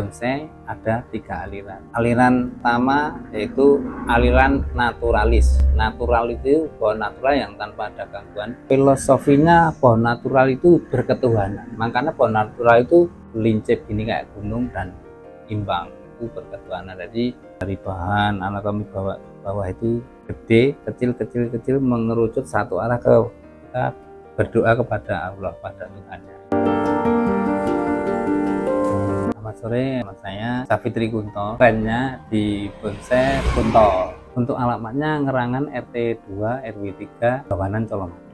Bonsai ada 3 aliran. Aliran pertama yaitu aliran naturalis. Natural itu pohon natural yang tanpa ada gangguan. Filosofinya pohon natural itu berketuhanan. Makanya pohon natural itu lincip gini kayak gunung dan imbang, itu berketuhanan. Jadi dari bahan anatomi bawah itu gede, kecil mengerucut satu arah ke kita berdoa kepada Allah, pada Tuhannya. Selamat sore, nama saya Safitri Kunto, trennya di Bonsai Kunto. Untuk alamatnya Ngerangan RT 2 RW 3 Bawanan Colomadu.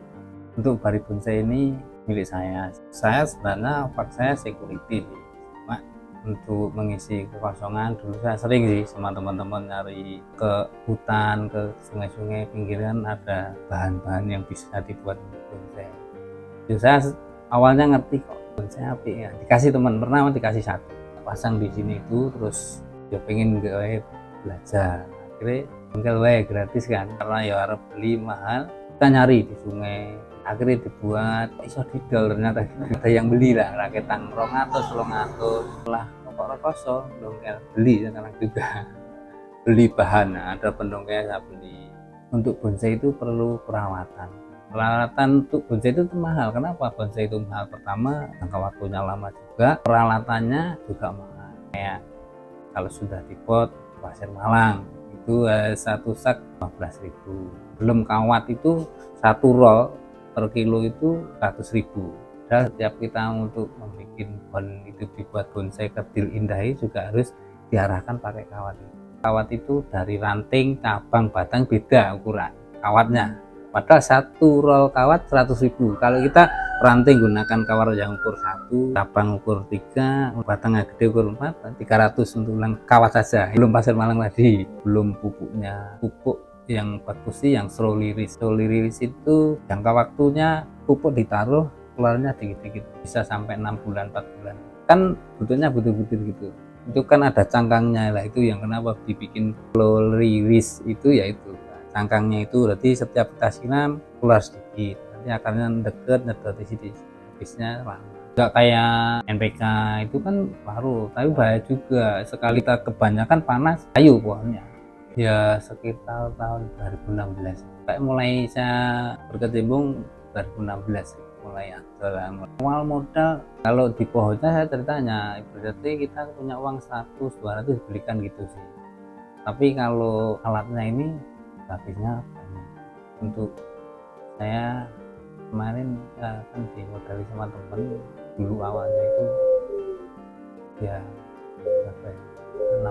Untuk bari bonsai ini milik saya. Saya sebenarnya saya security, cuma untuk mengisi kekosongan dulu saya sering sih sama teman-teman nyari ke hutan, ke sungai-sungai pinggiran ada bahan-bahan yang bisa dibuat bonsai. Jadi saya awalnya ngerti kok bonsai api ya, dikasih teman, pernah dikasih satu pasang di sini itu, terus ya pengen gue belajar, akhirnya tinggal wae gratis kan, karena ya harus beli mahal, kita nyari di sungai, akhirnya dibuat iso didol, ternyata ada yang beli lah, raketang 200 lah kok rekoso dongkel beli sekarang juga beli bahan, ada pendongkel saya beli. Untuk bonsai itu perlu perawatan untuk bonsai itu mahal. Kenapa bonsai itu mahal? Pertama, jangka waktunya lama juga, peralatannya juga mahal. Kayak kalau sudah dipot pasir Malang itu satu sak 15.000, belum kawat itu satu roll per kilo itu 100.000. Dan setiap kita untuk membuat pohon itu dibuat bonsai kerdil indah juga harus diarahkan pakai kawat. Kawat itu dari ranting, cabang, batang beda ukuran kawatnya. Padahal satu roll kawat 100.000. Kalau kita ranting gunakan kawat yang ukur 1, cabang ukur 3, batangnya gede ukur 4, 300 untuk kawat saja. Belum pasir Malang tadi, belum pupuknya. Pupuk yang bagus sih yang slow release. Slow release itu jangka waktunya pupuk ditaruh keluarnya dikit-dikit, bisa sampai 6 bulan 4 bulan. Kan butuhnya butuh-butuh gitu. Itu kan ada cangkangnya lah, itu yang kenapa dibikin slow release itu yaitu cangkangnya itu berarti setiap kita siram keluar sedikit, nanti akarnya deket di sini, habisnya lama. Enggak kayak NPK itu kan baru, tapi bahaya juga sekali kita kebanyakan panas kayu pohonnya. Ya sekitar tahun 2016 kayak mulai saya berkecimpung 2016 mulai awal modal. Kalau di pohonnya saya ceritanya berarti kita punya uang 100-200 belikan gitu sih, tapi kalau alatnya ini habisnya banyak. Untuk saya kemarin kan dimodali sama temen dulu awalnya itu ya berapa ya,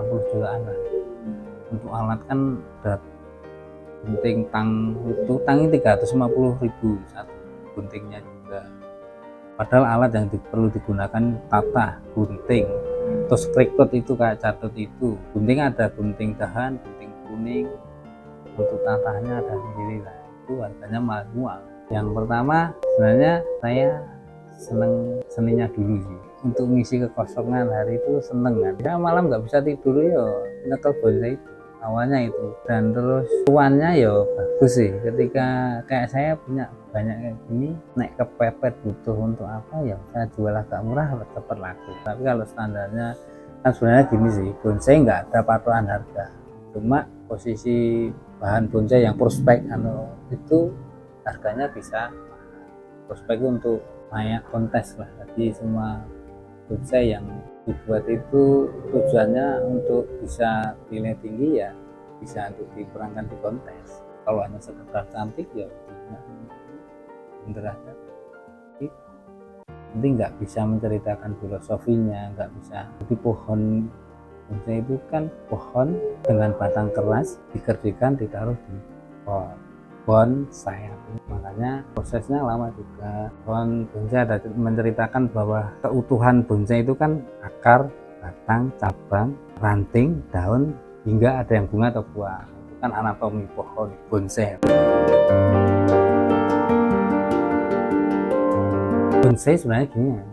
60 jutaan lah. Untuk alat kan berat, gunting tang itu tangnya 350.000 satu guntingnya juga, padahal alat yang perlu digunakan tata gunting, terus krikot itu kayak catut itu gunting, ada gunting dahan, gunting kuning, untuk tatahnya ada sendiri lah, itu harganya manual. Yang pertama sebenarnya saya seneng seninya dulu sih, untuk ngisi kekosongan hari itu seneng kan ya, malam nggak bisa tidur ya nyekel bonsai itu awalnya itu. Dan terus cuannya ya bagus sih, ketika kayak saya punya banyak kayak gini, naik kepepet butuh untuk apa ya saya jual agak murah cepat laku. Tapi kalau standarnya kan sebenarnya gini sih, bonsai nggak ada patokan harga, cuma posisi bahan bonsai yang prospek itu harganya bisa prospek untuk naik kontes lah. Jadi semua bonsai yang dibuat itu tujuannya untuk bisa nilai tinggi, ya bisa untuk diperangkan di kontes. Kalau hanya sekedar cantik ya bener aja, nanti nggak bisa menceritakan filosofinya, nggak bisa. Jadi pohon bonsai itu kan pohon dengan batang keras dikerdikan ditaruh di bonsai, makanya prosesnya lama juga. Pohon bonsai ada menceritakan bahwa keutuhan bonsai itu kan akar, batang, cabang, ranting, daun, hingga ada yang bunga atau buah. Itu kan anatomi pohon bonsai. Bonsai sebenarnya gini ya,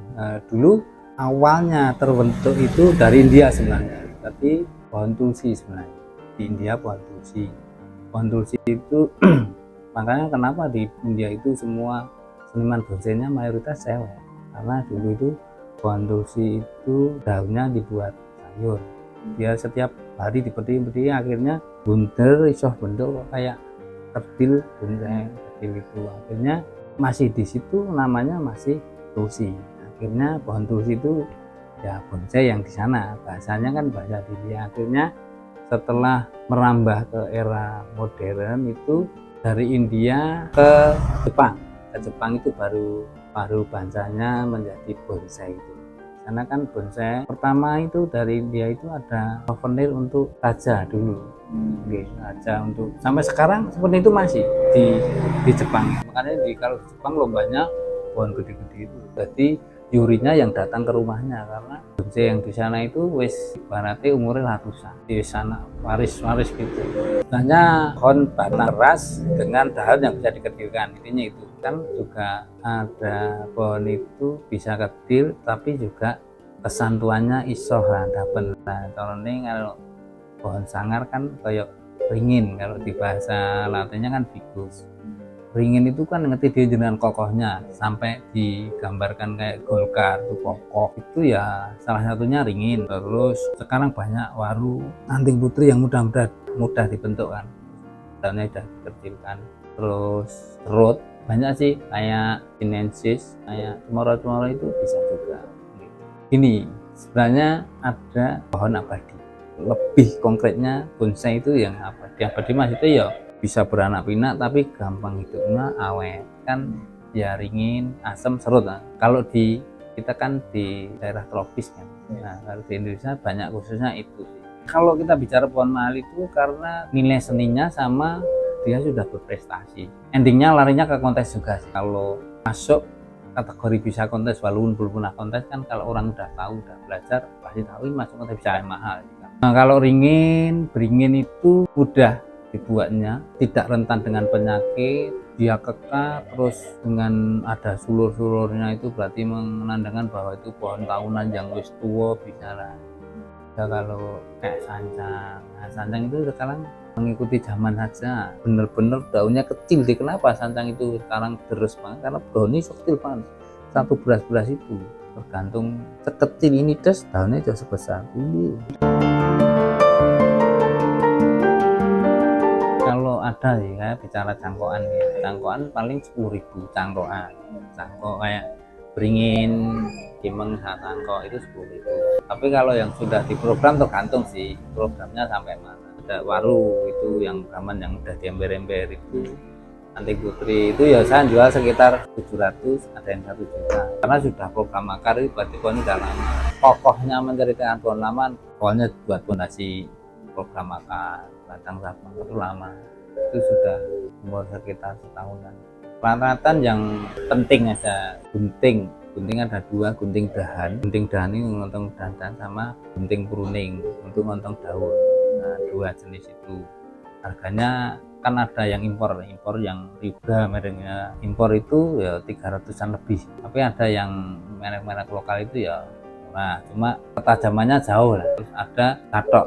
dulu awalnya terbentuk itu dari India sebenarnya, tapi pohon tulsi sebenarnya di India. Pohon tulsi itu makanya kenapa di India itu semua seniman bonsainya mayoritas cewek, karena dulu itu pohon tulsi itu daunnya dibuat sayur. Dia setiap hari dipeti akhirnya bundar iso bentuk kayak kerdil bonsai kecil itu. Akhirnya masih di situ namanya masih tulsi. Akhirnya pohon tulsi itu ya bonsai yang di sana, bahasanya kan bahasa India. Akhirnya setelah merambah ke era modern itu dari India ke Jepang. Ke Jepang itu baru bahasanya menjadi bonsai itu. Karena kan bonsai pertama itu dari India itu ada souvenir untuk raja dulu. Raja untuk sampai sekarang seperti itu masih di Jepang. Makanya kalau di Jepang lombanya pohon gede-gede itu. Jadi jurinya yang datang ke rumahnya karena bonsai yang di sana itu wis ibaratnya umurnya ratusan. Di sana waris-waris gitu. Hanya pohon batang keras dengan dahan yang bisa dikecilkan. Intinya itu kan juga ada pohon itu bisa kecil tapi juga kesantuannya iso hadapan. Nah, kalau pohon sangar kan kayak ringin, kalau di bahasa Latinnya kan ficus. Ringin itu kan ngerti dia dengan kokohnya, sampai digambarkan kayak golkar itu kokoh, itu ya salah satunya ringin. Terus sekarang banyak waru anting putri yang mudah dibentuk kan, daunnya sudah dikecilkan. Terus serut banyak sih, kayak sinensis, kayak cemara-cemara itu bisa juga. Ini sebenarnya ada pohon abadi, lebih konkretnya bonsai itu yang abadi. Abadi maksudnya ya bisa beranak pinak tapi gampang hidupnya, awet kan, ya ringin, asam, serut. Nah, kalau di kita kan di daerah tropis kan, nah kalau di Indonesia banyak khususnya itu sih. Kalau kita bicara pohon mahal itu karena nilai seninya sama dia sudah berprestasi, endingnya larinya ke kontes juga sih. Kalau masuk kategori bisa kontes walaupun belum pernah kontes kan, kalau orang udah tahu, udah belajar pasti tahu ini masuk kontes bisa mahal. Nah, kalau beringin itu mudah dibuatnya, tidak rentan dengan penyakit, dia kekar, terus dengan ada sulur-sulurnya itu berarti menandakan bahwa itu pohon tahunan yang wis tua bisa lah. Ya kalau kayak sancang, nah sancang itu sekarang mengikuti zaman saja, bener-bener daunnya kecil. Kenapa sancang itu sekarang terus banget? Karena daunnya kecil banget, satu beras-beras itu tergantung sekecil ini terus daunnya jauh sebesar ini. Kalau ada sih kayak bicara cangkokan ya, cangkokan paling 10.000 cangkokan, cangkok kayak beringin, kimeng, cangkok itu 10.000. Tapi kalau yang sudah diprogram tergantung sih programnya sampai mana. Ada waru itu yang zaman yang udah diember-ember itu anting putri itu ya saya jual sekitar 700, ada yang 1 juta karena sudah program akar. Itu berarti pohon udah lama, kokohnya menceritakan pohon lama, pohonnya buat fondasi program akar batang sapang itu lama, itu sudah umur sekitar setahunan. Perawatan yang penting aja, gunting ada 2, gunting dahan ini ngontong dahan sama gunting pruning untuk ngontong daun. Nah, 2 jenis itu harganya kan ada yang impor yang riba mereknya impor itu ya 300-an lebih, tapi ada yang merek-merek lokal itu ya murah, cuma ketajamannya jauh lah. Terus ada catok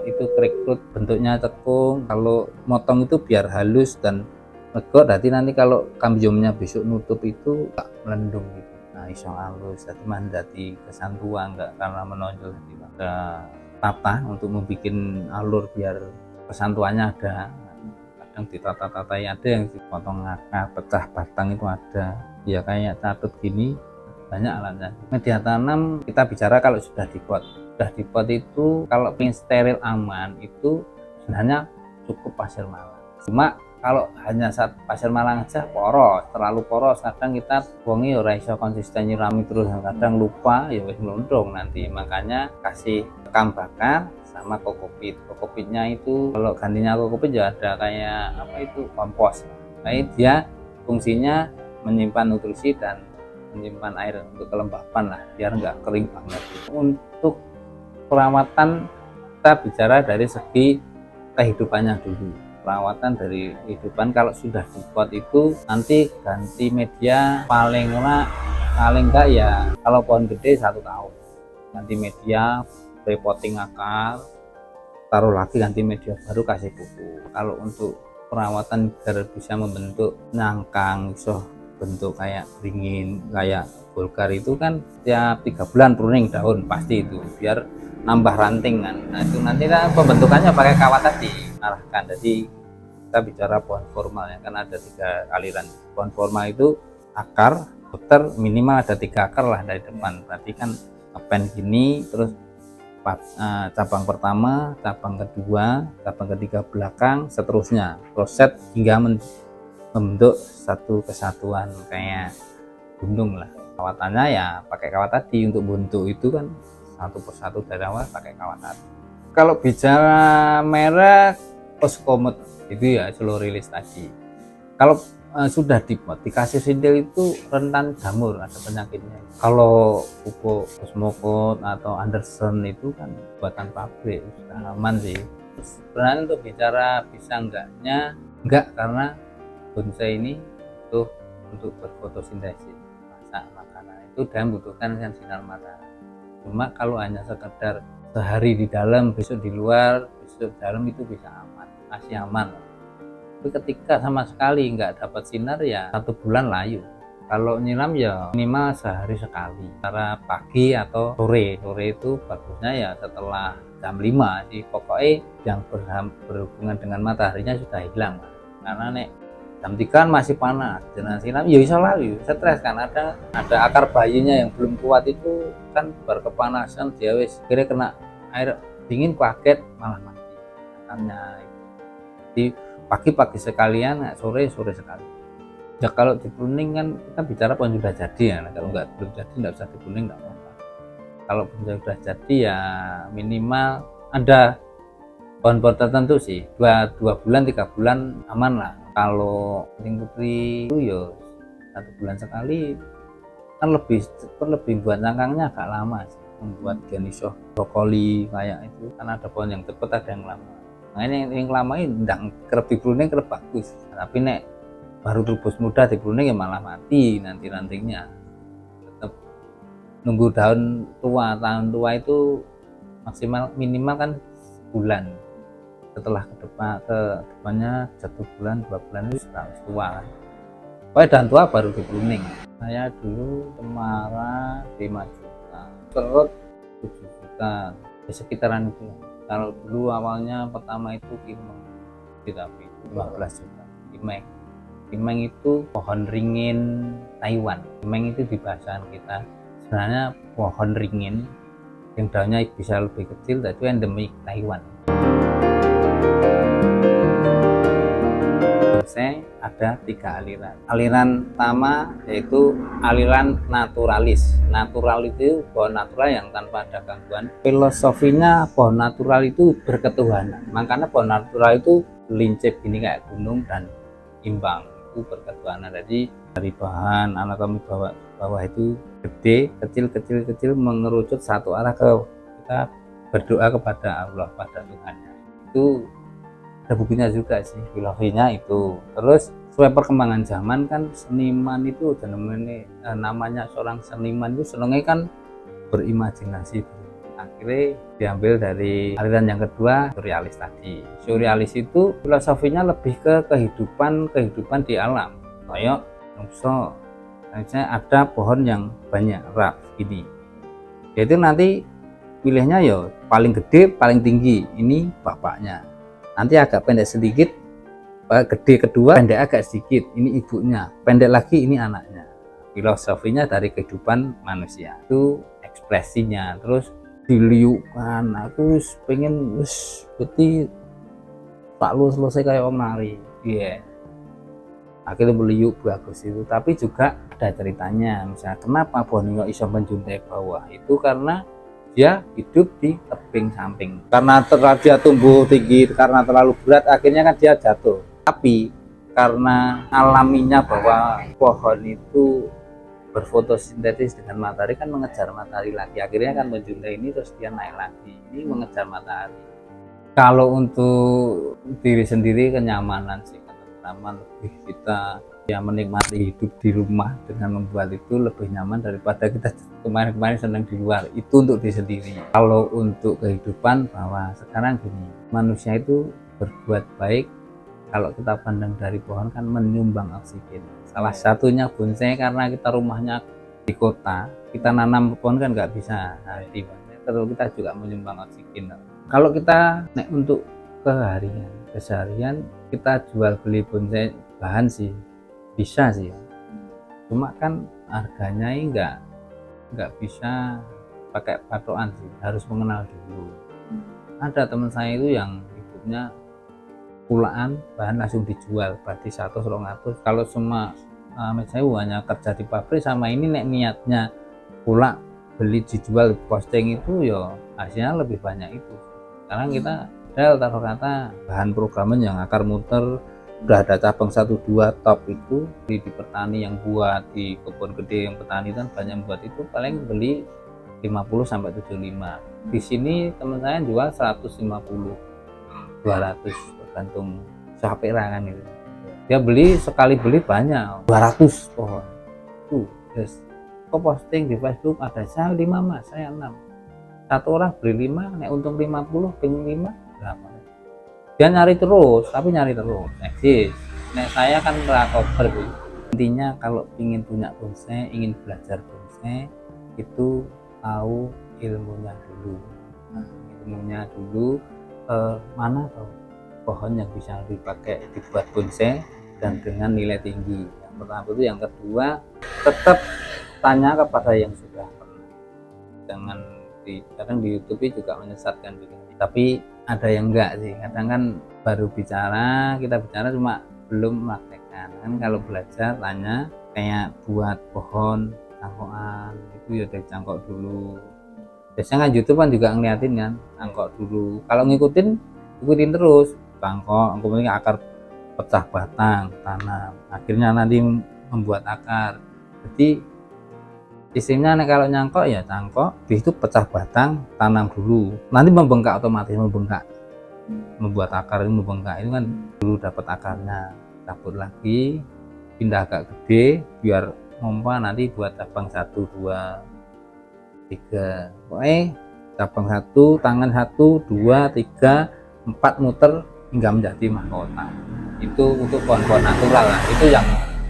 itu krikrut, bentuknya cekung, kalau motong itu biar halus dan megok, nanti kalau kambiumnya besok nutup itu gak melendung gitu. Nah iso halus, jadi mandati kesan tua enggak karena menonjol. Ada tata untuk membuat alur biar kesan tuanya ada. Kadang ditata-tata, ada yang dipotong akar, pecah batang itu ada. Ya kayak catut gini, banyak alatnya. Media tanam kita bicara kalau sudah dipot. Sudah dipot itu kalau ingin steril aman itu sebenarnya cukup pasir malang. Cuma kalau hanya pasir malang aja poros, terlalu poros, kadang kita bongi ora iso konsisten nyirami terus, kadang lupa ya wis melondong nanti. Makanya kasih rekam bakar sama kokopit. Kokopitnya itu kalau gantinya kokopit ya ada kayak apa itu kompos. Nah, dia fungsinya menyimpan nutrisi dan menyimpan air untuk kelembapan lah, biar nggak kering banget. Untuk perawatan kita bicara dari segi kehidupannya dulu. Perawatan dari kehidupan kalau sudah dipot itu nanti ganti media paling enggak ya kalau pohon gede 1 tahun ganti media, repotting akar, taruh lagi ganti media baru, kasih pupuk. Kalau untuk perawatan biar bisa membentuk nangkang iso bentuk kayak beringin kayak golkar itu kan tiap 3 bulan pruning daun pasti itu biar nambah ranting kan. Nah itu nanti kan pembentukannya pakai kawat tadi arahkan. Jadi kita bicara pohon formal ya, kan ada 3 aliran. Pohon formal itu akar puter minimal ada 3 akar lah dari depan, berarti kan ngepen gini, terus cabang pertama, cabang kedua, cabang ketiga belakang, seterusnya proses hingga membentuk satu kesatuan kayak gunung lah. Kawatannya ya pakai kawat tadi, untuk bentuk itu kan satu persatu dari awal pakai kawat tadi. Kalau bicara merek Oscomet itu ya slow release tadi. Kalau sudah dipot dikasih sintil itu rentan jamur, ada penyakitnya. Kalau pupuk Osmocote atau Anderson itu kan buatan pabrik, sudah aman sih. Sebenarnya untuk bicara bisa enggaknya, enggak, karena bonsai ini itu untuk berfotosintesis, masak makanan itu dan membutuhkan sinar matahari. Cuma kalau hanya sekedar sehari di dalam, besok di luar, besok di dalam, itu bisa aman, masih aman. Tapi ketika sama sekali nggak dapat sinar ya 1 bulan layu. Kalau nyiram ya minimal sehari sekali, antara pagi atau sore. Sore itu bagusnya ya setelah jam 5 sih, pokoknya yang berhubungan dengan mataharinya sudah hilang. Karena nek jam 3 masih panas, dengan siram ya bisa layu, stres kan. Ada akar bayinya yang belum kuat itu kan berkepanasan, dia wis kira kena air dingin kaget malah mati akarnya. Jadi pagi-pagi sekalian, sore sekali. Ya kalau di pruning kan kita bicara pohon sudah jadi ya. Nah, kalau belum jadi nggak usah di pruning, nggak apa-apa. Kalau pohon sudah jadi ya minimal ada pohon-pohon tertentu sih 2 bulan 3 bulan aman lah. Kalau Keling Putri itu ya 1 bulan sekali, kan lebih buat cangkangnya agak lama sih. Membuat Genisio brokoli kayak itu kan ada pohon yang cepet, ada yang lama. Nah ini yang lama ini ndang kerep di pruning kerep bagus, tapi nek baru rubus muda di pruning ya malah mati nanti rantingnya. Tetap nunggu tahun tua itu maksimal minimal kan sebulan. Setelah ke depannya 1 bulan 2 bulan itu sudah tua kan. Pokoknya daun tua baru di pruning. Saya dulu cemara 5 juta, kerut 7 juta, di sekitaran itu. Kalau dulu awalnya pertama itu kimeng, tapi 15 juta. Kimeng itu pohon ringin Taiwan. Kimeng itu di bahasa kita sebenarnya pohon ringin yang daunnya bisa lebih kecil, itu endemik Taiwan. Bonsai ada 3 aliran. Aliran pertama yaitu aliran naturalis. Natural itu pohon natural yang tanpa ada gangguan. Filosofinya pohon natural itu berketuhanan. Makanya pohon natural itu lincip gini kayak gunung dan imbang, itu berketuhanan. Jadi dari bahan anatomi bawah itu gede, kecil mengerucut satu arah ke kita berdoa kepada Allah, pada Tuhannya. Itu ada bukunya juga sih, filosofinya itu. Terus sesuai perkembangan zaman kan seniman itu namanya seorang seniman itu senengnya kan berimajinasi. Akhirnya diambil dari aliran yang kedua, surrealis tadi. Surrealis itu filosofinya lebih ke kehidupan di alam. Kayak misalnya ada pohon yang banyak rak gini, yaitu nanti pilihnya ya paling gede paling tinggi, ini bapaknya. Nanti agak pendek sedikit, gede kedua, pendek agak sedikit, ini ibunya, pendek lagi ini anaknya. Filosofinya dari kehidupan manusia itu ekspresinya. Terus diliukan, aku pengen berarti tak selesai kayak om nari, iya. Akhirnya beliuk bagus itu. Tapi juga ada ceritanya, misalnya kenapa Borneo iso menjuntai bawah, itu karena dia hidup di tebing samping. Karena dia tumbuh tinggi, karena terlalu berat, akhirnya kan dia jatuh. Tapi karena alaminya bahwa pohon itu berfotosintesis dengan matahari, kan mengejar matahari lagi, akhirnya kan menjuntai ini, terus dia naik lagi, ini mengejar matahari. Kalau untuk diri sendiri kenyamanan sih, ketentraman, lebih kita ya menikmati hidup di rumah dengan membuat itu lebih nyaman daripada kita kemarin senang di luar. Itu untuk diri sendiri. Kalau untuk kehidupan, bahwa sekarang gini, manusia itu berbuat baik. Kalau kita pandang dari pohon kan menyumbang oksigen. Salah satunya bonsai, karena kita rumahnya di kota, kita nanam pohon kan nggak bisa. Nah, di bonsai terus kita juga menyumbang oksigen. Kalau kita untuk keseharian kita jual beli bonsai bahan sih bisa sih, cuma kan harganya nggak bisa pakai patokan sih, harus mengenal dulu. Ada teman saya itu yang hidupnya pulaan bahan langsung dijual, berarti 100-200. Kalau semua saya hanya kerja di pabrik sama ini niatnya pula beli dijual posting itu ya hasilnya lebih banyak itu. Sekarang kita taruh kata bahan programan yang akar muter udah ada cabang 1-2 top itu di petani yang buat di kebun gede, yang petani kan banyak buat itu paling beli 50-75. Di sini teman saya jual 150-200 tergantung sampai rangan itu. Dia beli sekali beli banyak 200 pohon. Tuh, yes. Kok posting di Facebook ada saya 5 mas, saya 6. Satu orang beli 5, nek untung 50, pengen 5 berapa? Dia nyari terus, tapi nyari terus. Eksis. Nek saya kan rakober. Intinya kalau ingin punya bonsai, ingin belajar bonsai itu tahu ilmunya dulu. Ilmunya dulu mana tahu pohon yang bisa dipakai dibuat bonsai dan dengan nilai tinggi. Yang pertama itu, yang kedua tetap tanya kepada yang sudah pernah. Jangan kadang di YouTube juga menyesatkan juga. Tapi ada yang enggak sih, kadang kan baru bicara, kita bicara cuma belum praktekkan. Kan kalau belajar tanya, kayak buat pohon cangkokan itu ya dari cangkok dulu. Biasanya kan YouTube kan juga ngeliatin kan cangkok dulu. Kalau ikutin terus cangkok, kemudian akar pecah batang tanam, akhirnya nanti membuat akar. Jadi sistemnya kalau nyangkok ya cangkok, di situ pecah batang, tanam dulu, nanti membengkak, otomatis membuat akar ini membengkak. Itu kan dulu dapat akarnya, cabut lagi, pindah agak gede biar ngompa nanti buat cabang 1, 2, 3. Pokoknya cabang 1, tangan 1, 2, 3, 4 muter hingga menjadi mahkota. Itu untuk pohon-pohon natural lah, itu yang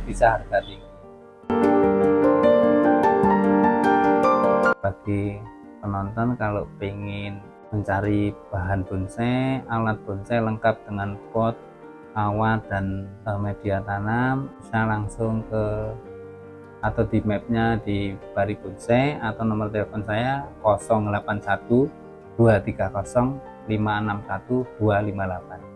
bisa harga tinggi. Bagi penonton kalau pengen mencari bahan bonsai, alat bonsai lengkap dengan pot, kawat dan media tanam, bisa langsung ke atau di mapnya di Bari Bonsai atau nomor telepon saya 081 230 561 258.